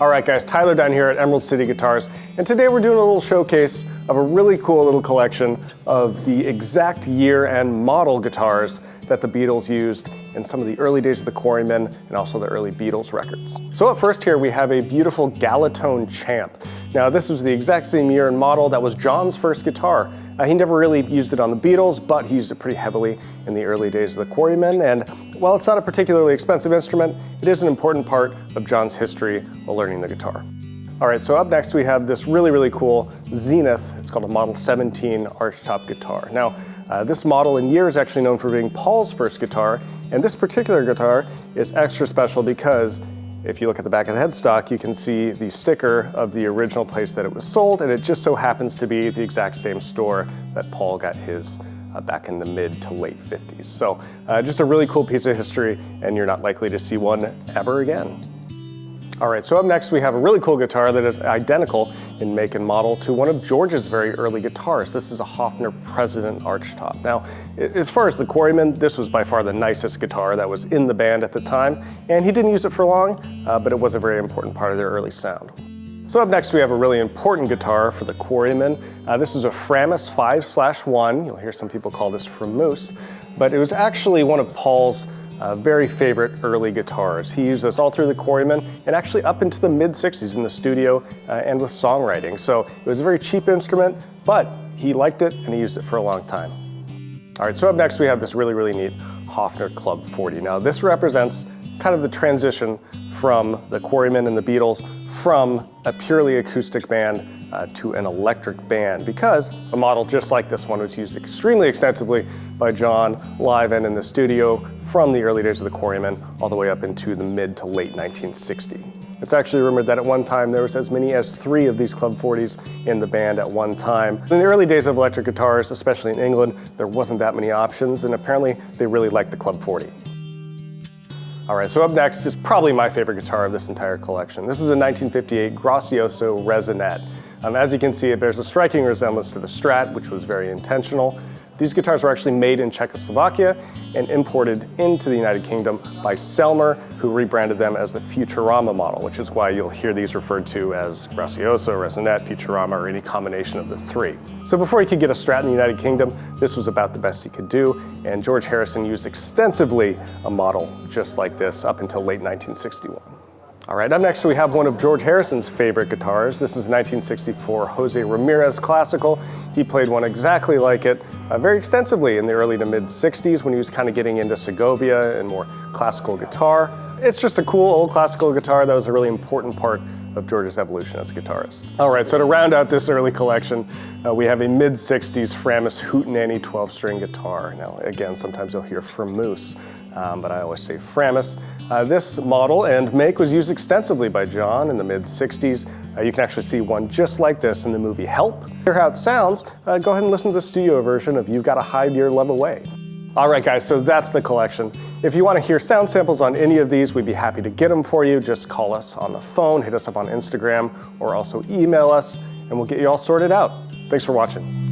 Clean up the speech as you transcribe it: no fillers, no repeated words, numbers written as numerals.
All right guys, Tyler down here at Emerald City Guitars, and today we're doing a little showcase of a really cool little collection of the exact year and model guitars that the Beatles used in some of the early days of the Quarrymen and also the early Beatles records. So up first here we have a beautiful Galatone Champ. Now this was the exact same year and model that was John's first guitar. He never really used it on the Beatles, but he used it pretty heavily in the early days of the Quarrymen, and while it's not a particularly expensive instrument, it is an important part of John's history while learning the guitar. All right, so up next we have this really cool Zenith. It's called a Model 17 Archtop guitar. Now, this model in year is actually known for being Paul's first guitar, and this particular guitar is extra special because if you look at the back of the headstock, you can see the sticker of the original place that it was sold, and it just so happens to be the exact same store that Paul got his back in the mid to late 50s. So just a really cool piece of history, and you're not likely to see one ever again. All right, so up next we have a really cool guitar that is identical in make and model to one of George's very early guitars. This is a Hoffner President Archtop. Now, as far as the Quarrymen, this was by far the nicest guitar that was in the band at the time, and he didn't use it for long, but it was a very important part of their early sound. So up next we have a really important guitar for the Quarrymen. This is a Framis 5/1. You'll hear some people call this Framus, but it was actually one of Paul's very favorite early guitars. He used this all through the Quarrymen and actually up into the mid-60s in the studio and with songwriting. So it was a very cheap instrument, but he liked it and he used it for a long time. All right, so up next we have this really neat Hoffner Club 40. Now this represents kind of the transition from the Quarrymen and the Beatles from a purely acoustic band to an electric band, because a model just like this one was used extremely extensively by John live and in the studio from the early days of the Quarrymen all the way up into the mid to late 1960. It's actually rumored that at one time there was as many as 3 of these Club 40s in the band at one time. In the early days of electric guitars, especially in England, there wasn't that many options, and apparently they really liked the Club 40. All right, so up next is probably my favorite guitar of this entire collection. This is a 1958 Gracioso Resinet. As you can see, it bears a striking resemblance to the Strat, which was very intentional. These guitars were actually made in Czechoslovakia and imported into the United Kingdom by Selmer, who rebranded them as the Futurama model, which is why you'll hear these referred to as Gracioso, Resinet, Futurama, or any combination of the 3. So before you could get a Strat in the United Kingdom, this was about the best you could do, and George Harrison used extensively a model just like this up until late 1961. All right, up next we have one of George Harrison's favorite guitars. This is 1964 Jose Ramirez Classical. He played one exactly like it very extensively in the early to mid 60s when he was kind of getting into Segovia and more classical guitar. It's just a cool old classical guitar that was a really important part of George's evolution as a guitarist. All right, so to round out this early collection, we have a mid-60s Framis Honenanny 12-string guitar. Now, again, sometimes you'll hear Framus, but I always say Framis. This model and make was used extensively by John in the mid-60s. You can actually see one just like this in the movie Help. To hear how it sounds, go ahead and listen to the studio version of You've Gotta Hide Your Love Away. All right guys, so that's the collection. If you want to hear sound samples on any of these, we'd be happy to get them for you. Just call us on the phone, hit us up on Instagram, or also email us, and we'll get you all sorted out. Thanks for watching.